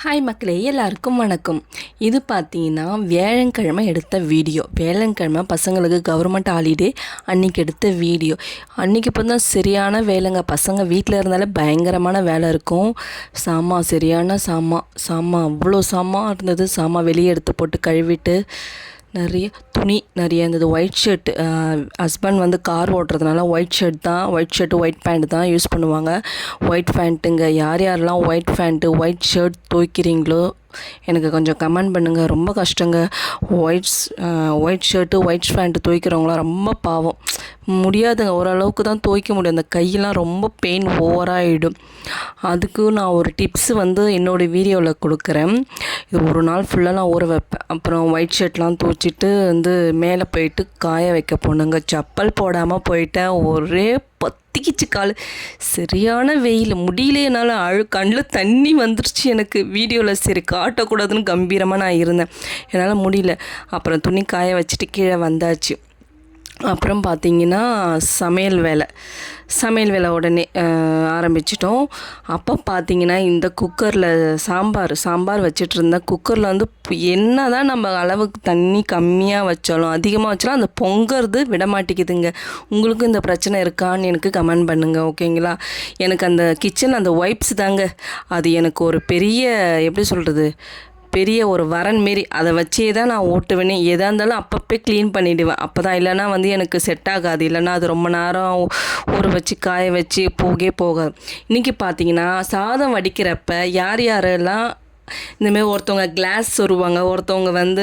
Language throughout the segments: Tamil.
ஹாய் மக்களே, எல்லாருக்கும் வணக்கம். இது பார்த்தீங்கன்னா வியாழக்கிழமை எடுத்த வீடியோ. வியாழக்கிழமை பசங்களுக்கு கவர்மெண்ட் ஹாலிடே அன்றைக்கி எடுத்த வீடியோ. அன்றைக்கி இப்போ தான் சரியான வேலைங்க. பசங்க வீட்டில் இருந்தாலே பயங்கரமான வேலை இருக்கும். சரியான சாமான் அவ்வளோ சாமான் இருந்தது. வெளியே எடுத்து போட்டு கழுவிட்டு நிறைய துணி நிறைய இருந்தது. ஒயிட் ஷர்ட், ஹஸ்பண்ட் வந்து கார் ஓட்டுறதுனால ஒயிட் ஷர்ட்டு ஒயிட் பேண்ட் தான் யூஸ் பண்ணுவாங்க. ஒயிட் பேண்ட்டுங்க. யாரெல்லாம் ஒயிட் பேண்ட்டு ஒயிட் ஷர்ட் துவைக்கிறீங்களோ எனக்கு கொஞ்சம் கமெண்ட் பண்ணுங்கள். ரொம்ப கஷ்டங்க. ஒயிட் ஷர்ட்டு ஒயிட் பேண்ட்டு துவைக்கிறவங்களாம் ரொம்ப பாவம். முடியாதுங்க, ஓரளவுக்கு தான் துவைக்க முடியும். அந்த கையெல்லாம் ரொம்ப பெயின் ஓவராகிடும். அதுக்கு நான் ஒரு டிப்ஸ் வந்து என்னோடய வீடியோவில் கொடுக்குறேன். இது ஒரு நாள் ஃபுல்லாக நான் ஊற வைப்பேன். அப்புறம் ஒயிட் ஷர்ட்லாம் துவைச்சிட்டு வந்து மேலே போயிட்டு காய வைக்க போனேங்க. செப்பல் போடாமல் போயிட்டேன். ஒரே பத்திக்கிச்சு கால். சரியான வெயில், முடியல. என்னால் கண்ணில் தண்ணி வந்துருச்சு எனக்கு. வீடியோவில் சரி காட்டக்கூடாதுன்னு கம்பீரமாக நான் இருந்தேன். என்னால் முடியல. அப்புறம் துணி காய வச்சுட்டு கீழே வந்தாச்சு. அப்புறம் பார்த்திங்கன்னா சமையல் வேலை உடனே ஆரம்பிச்சிட்டோம். அப்போ பார்த்திங்கன்னா இந்த குக்கரில் சாம்பார் வச்சிட்டு இருந்தேன். குக்கரில் வந்து என்ன தான் நம்ம அளவுக்கு தண்ணி கம்மியாக வச்சாலும் அதிகமாக வச்சாலும் அந்த பொங்கிறது விட மாட்டேங்குதுங்க. உங்களுக்கும் இந்த பிரச்சனை இருக்கான்னு எனக்கு கமெண்ட் பண்ணுங்கள், ஓகேங்களா? எனக்கு அந்த கிச்சன் அந்த வைப்ஸ் தாங்க, அது எனக்கு ஒரு பெரிய ஒரு வரன் மாரி. அதை வச்சே தான் நான் ஓட்டுவேனே. எதாக இருந்தாலும் அப்பப்போ க்ளீன் பண்ணிவிடுவேன். அப்போ தான், இல்லைனா வந்து எனக்கு செட் ஆகாது. இல்லைனா அது ரொம்ப நேரம் ஊற வச்சு காய வச்சு போகாது. இன்றைக்கி பார்த்தீங்கன்னா சாதம் வடிக்கிறப்ப யாரெல்லாம் இந்தமாரி ஒருத்தவங்க கிளாஸ் சொருவாங்க, ஒருத்தவங்க வந்து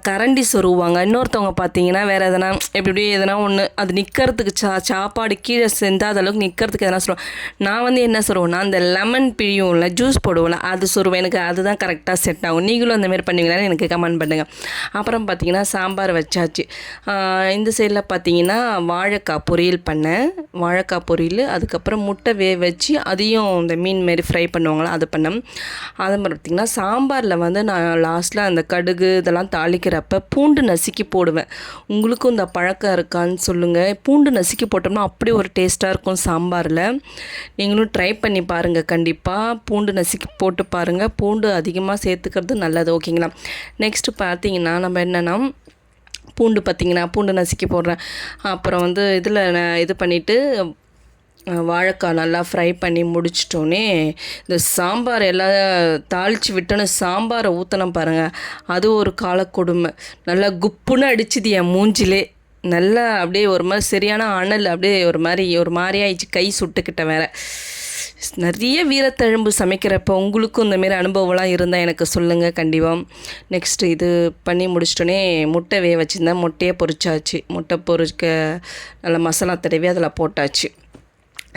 கரண்டி சொருவாங்க, இன்னொருத்தவங்க பார்த்தீங்கன்னா வேறு எதனா எதனா ஒன்று அது நிற்கிறதுக்கு சாப்பாடு கீழே செந்தாத அளவுக்கு நிற்கிறதுக்கு எதனா சொல்லுவாங்க. நான் வந்து என்ன சொல்லுவேன்னா, அந்த லெமன் பிழியும்ல, ஜூஸ் போடுவோம்ல, அது சொருவேன். எனக்கு அதுதான் கரெக்டாக செட் ஆகும். நீங்களும் அந்தமாரி பண்ணுவீங்களான்னு எனக்கு கமெண்ட் பண்ணுங்கள். அப்புறம் பார்த்தீங்கன்னா சாம்பார் வச்சாச்சு. இந்த சைடில் பார்த்தீங்கன்னா வாழைக்காய் பொரியல் பண்ணேன். அதுக்கப்புறம் முட்டை வச்சு அதையும் இந்த மீன் மாரி ஃப்ரை பண்ணுவாங்களா, அது பண்ணேன். அது மாதிரி பார்த்திங்கன்னா சாம்பாரில் வந்து நான் லாஸ்ட்டில் அந்த கடுகு இதெல்லாம் தாளிக்கிறப்ப பூண்டு நசுக்கி போடுவேன். உங்களுக்கும் இந்த பழக்கம் இருக்கான்னு சொல்லுங்கள். பூண்டு நசுக்கி போட்டோம்னா அப்படி ஒரு டேஸ்ட்டாக இருக்கும் சாம்பாரில். நீங்களும் ட்ரை பண்ணி பாருங்கள். கண்டிப்பாக பூண்டு நசுக்கி போட்டு பாருங்கள். பூண்டு அதிகமாக சேர்த்துக்கிறது நல்லது, ஓகேங்களா? நெக்ஸ்ட்டு பார்த்திங்கன்னா நம்ம என்னென்னா பூண்டு நசுக்கி போடுறேன். அப்புறம் வந்து இதில் நான் இது பண்ணிவிட்டு வாழைக்காய் நல்லா ஃப்ரை பண்ணி முடிச்சிட்டோன்னே இந்த சாம்பார் எல்லாம் தாளித்து விட்டோன்னு சாம்பாரை ஊற்றினோம் பாருங்கள், அது ஒரு காலக்கொடுமை. நல்லா குப்புன்னு அடிச்சுது என் மூஞ்சிலே. நல்லா அப்படியே ஒரு மாதிரி சரியான அனல், அப்படியே ஒரு மாதிரி ஆயிடுச்சு. கை சுட்டுக்கிட்ட வேறு. நிறைய வீரத்தழும்பு சமைக்கிறப்போ உங்களுக்கும் இந்தமாரி அனுபவம்லாம் இருந்தால் எனக்கு சொல்லுங்கள் கண்டிப்பாக. நெக்ஸ்ட்டு இது பண்ணி முடிச்சிட்டோன்னே முட்டை வச்சுருந்தேன். முட்டையை பொரிச்சாச்சு. முட்டை பொரிக்க நல்லா மசாலா தடவி அதில் போட்டாச்சு.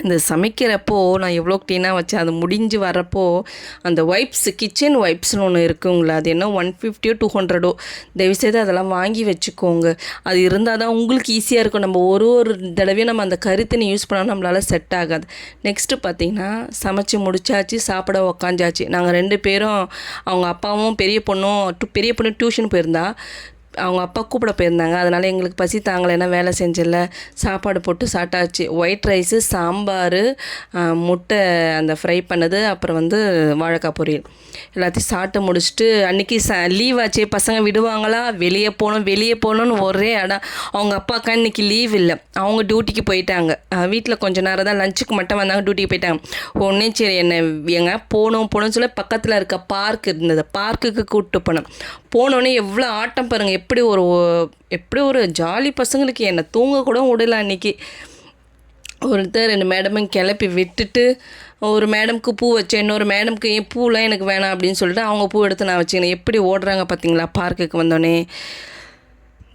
இந்த சமைக்கிறப்போ நான் எவ்வளோ க்ளீனாக வச்சேன். அது முடிஞ்சு வரப்போ அந்த கிச்சன் வைப்ஸ்னு ஒன்று இருக்குங்களா, அது என்ன 150 200 தயவுசெய்து அதெல்லாம் வாங்கி வச்சுக்கோங்க. அது இருந்தால் தான் உங்களுக்கு ஈஸியாக இருக்கும். நம்ம ஒரு தடவையும் நம்ம அந்த கருத்தினை யூஸ் பண்ணாலும் நம்மளால் செட் ஆகாது. நெக்ஸ்ட்டு பார்த்திங்கன்னா சமைச்சு முடிச்சாச்சு, சாப்பிட உக்காஞ்சாச்சு. நாங்கள் 2 பேரும், அவங்க அப்பாவும் பெரிய பொண்ணு டியூஷன் போயிருந்தா, அவங்க அப்பா கூப்பிட போயிருந்தாங்க. அதனால் எங்களுக்கு பசி தாங்கலைன்னா வேலை செஞ்சிடல, சாப்பாடு போட்டு சாப்பிட்டாச்சு. ஒயிட் ரைஸு, சாம்பார், முட்டை அந்த ஃப்ரை பண்ணது, அப்புறம் வந்து வாழைக்காய் பொரியல் எல்லாத்தையும் சாப்பிட்டு முடிச்சுட்டு, அன்றைக்கி லீவ் ஆச்சு. பசங்க விடுவாங்களா, வெளியே போகணுன்னு ஒரே இடம். அவங்க அப்பாக்கா இன்றைக்கி லீவ் இல்லை, அவங்க டியூட்டிக்கு போயிட்டாங்க. வீட்டில் கொஞ்சம் நேரம் தான் லஞ்சுக்கு மட்டும் வந்தாங்க, டியூட்டிக்கு போயிட்டாங்க. ஒன்றே சரி எங்கே போகணும்னு சொல்லி பக்கத்தில் இருக்க பார்க் இருந்தது, பார்க்குக்கு கூப்பிட்டு போனோடனே எவ்வளோ ஆட்டம் பாருங்கள். எப்படி ஒரு ஜாலி பசங்களுக்கு. என்னை தூங்க கூட விடல அன்றைக்கி. 2 மேடமும் கிளப்பி விட்டுட்டு, ஒரு மேடம்க்கு பூ வச்சேன், இன்னொரு மேடம்க்கு ஏன் பூலாம் எனக்கு வேணாம் அப்படின்னு சொல்லிட்டு அவங்க பூ எடுத்து நான் வச்சுக்கினேன். எப்படி ஓடுறாங்க பார்த்தீங்களா பார்க்குக்கு வந்தோடனே.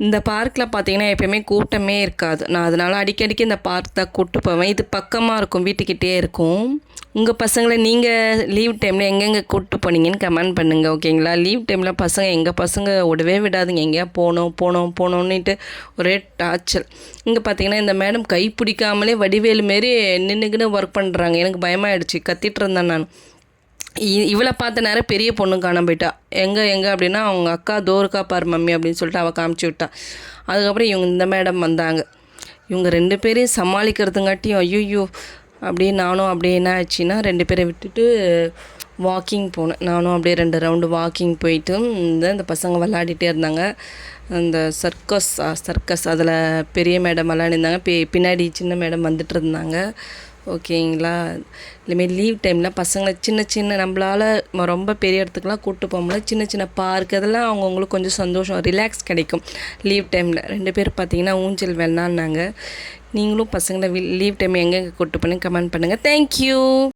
இந்த பார்க்கில் பார்த்தீங்கன்னா எப்போயுமே கூட்டமே இருக்காது. நான் அதனால் அடிக்கடிக்கு இந்த பார்க் தான் கூப்பிட்டு போவேன். இது பக்கமாக இருக்கும், வீட்டுக்கிட்டே இருக்கும். உங்கள் பசங்களை நீங்கள் லீவ் டைமில் எங்கெங்கே கூப்பிட்டு போனீங்கன்னு கமெண்ட் பண்ணுங்கள், ஓகேங்களா? லீவ் டைமில் எங்கள் பசங்க விடவே விடாதுங்க. எங்கேயா போகணுன்னுட்டு ஒரே டார்ச்சர். இங்கே பார்த்தீங்கன்னா இந்த மேடம் கை பிடிக்காமலே வடிவேலு மாரி நின்றுக்கின்னு ஒர்க் பண்ணுறாங்க. எனக்கு பயமாகிடுச்சு, கத்திட்டு இருந்தேன் நான். இவளை பார்த்த நேரம் பெரிய பொண்ணு காணாம போயிட்டா. எங்கே அப்படின்னா அவங்க அக்கா தோருக்கா பார் மம்மி அப்படின்னு சொல்லிட்டு அவள் காமிச்சு விட்டா. அதுக்கப்புறம் இந்த மேடம் வந்தாங்க. இவங்க 2 பேரையும் சமாளிக்கிறதுங்காட்டியும் ஐயோ அப்படியே நானும் அப்படியே என்ன ஆச்சுன்னா 2 பேரை விட்டுட்டு வாக்கிங் போனேன். நானும் அப்படியே 2 ரவுண்டு வாக்கிங் போயிட்டு இந்த பசங்க விளாடிட்டே இருந்தாங்க. அந்த சர்க்கஸ் அதில் பெரிய மேடம் விளாடிருந்தாங்க. பின்னாடி சின்ன மேடம் வந்துட்டு இருந்தாங்க. ஓகேங்களா. இதுமாரி லீவ் டைமில் பசங்களை சின்ன நம்மளால் ரொம்ப பெரிய இடத்துக்குலாம் கூப்பிட்டு போக முடியல. சின்ன பார்க் அதெல்லாம் அவங்கவுங்களுக்கு கொஞ்சம் சந்தோஷம், ரிலாக்ஸ் கிடைக்கும் லீவ் டைமில். 2 பேர் பார்த்தீங்கன்னா ஊஞ்சல் விளாட்னாங்க. நீங்களும் பசங்களை லீவ் டைம் எங்கெங்கே கூப்பிட்டு போனீங்க கமெண்ட் பண்ணுங்கள். தேங்க்யூ.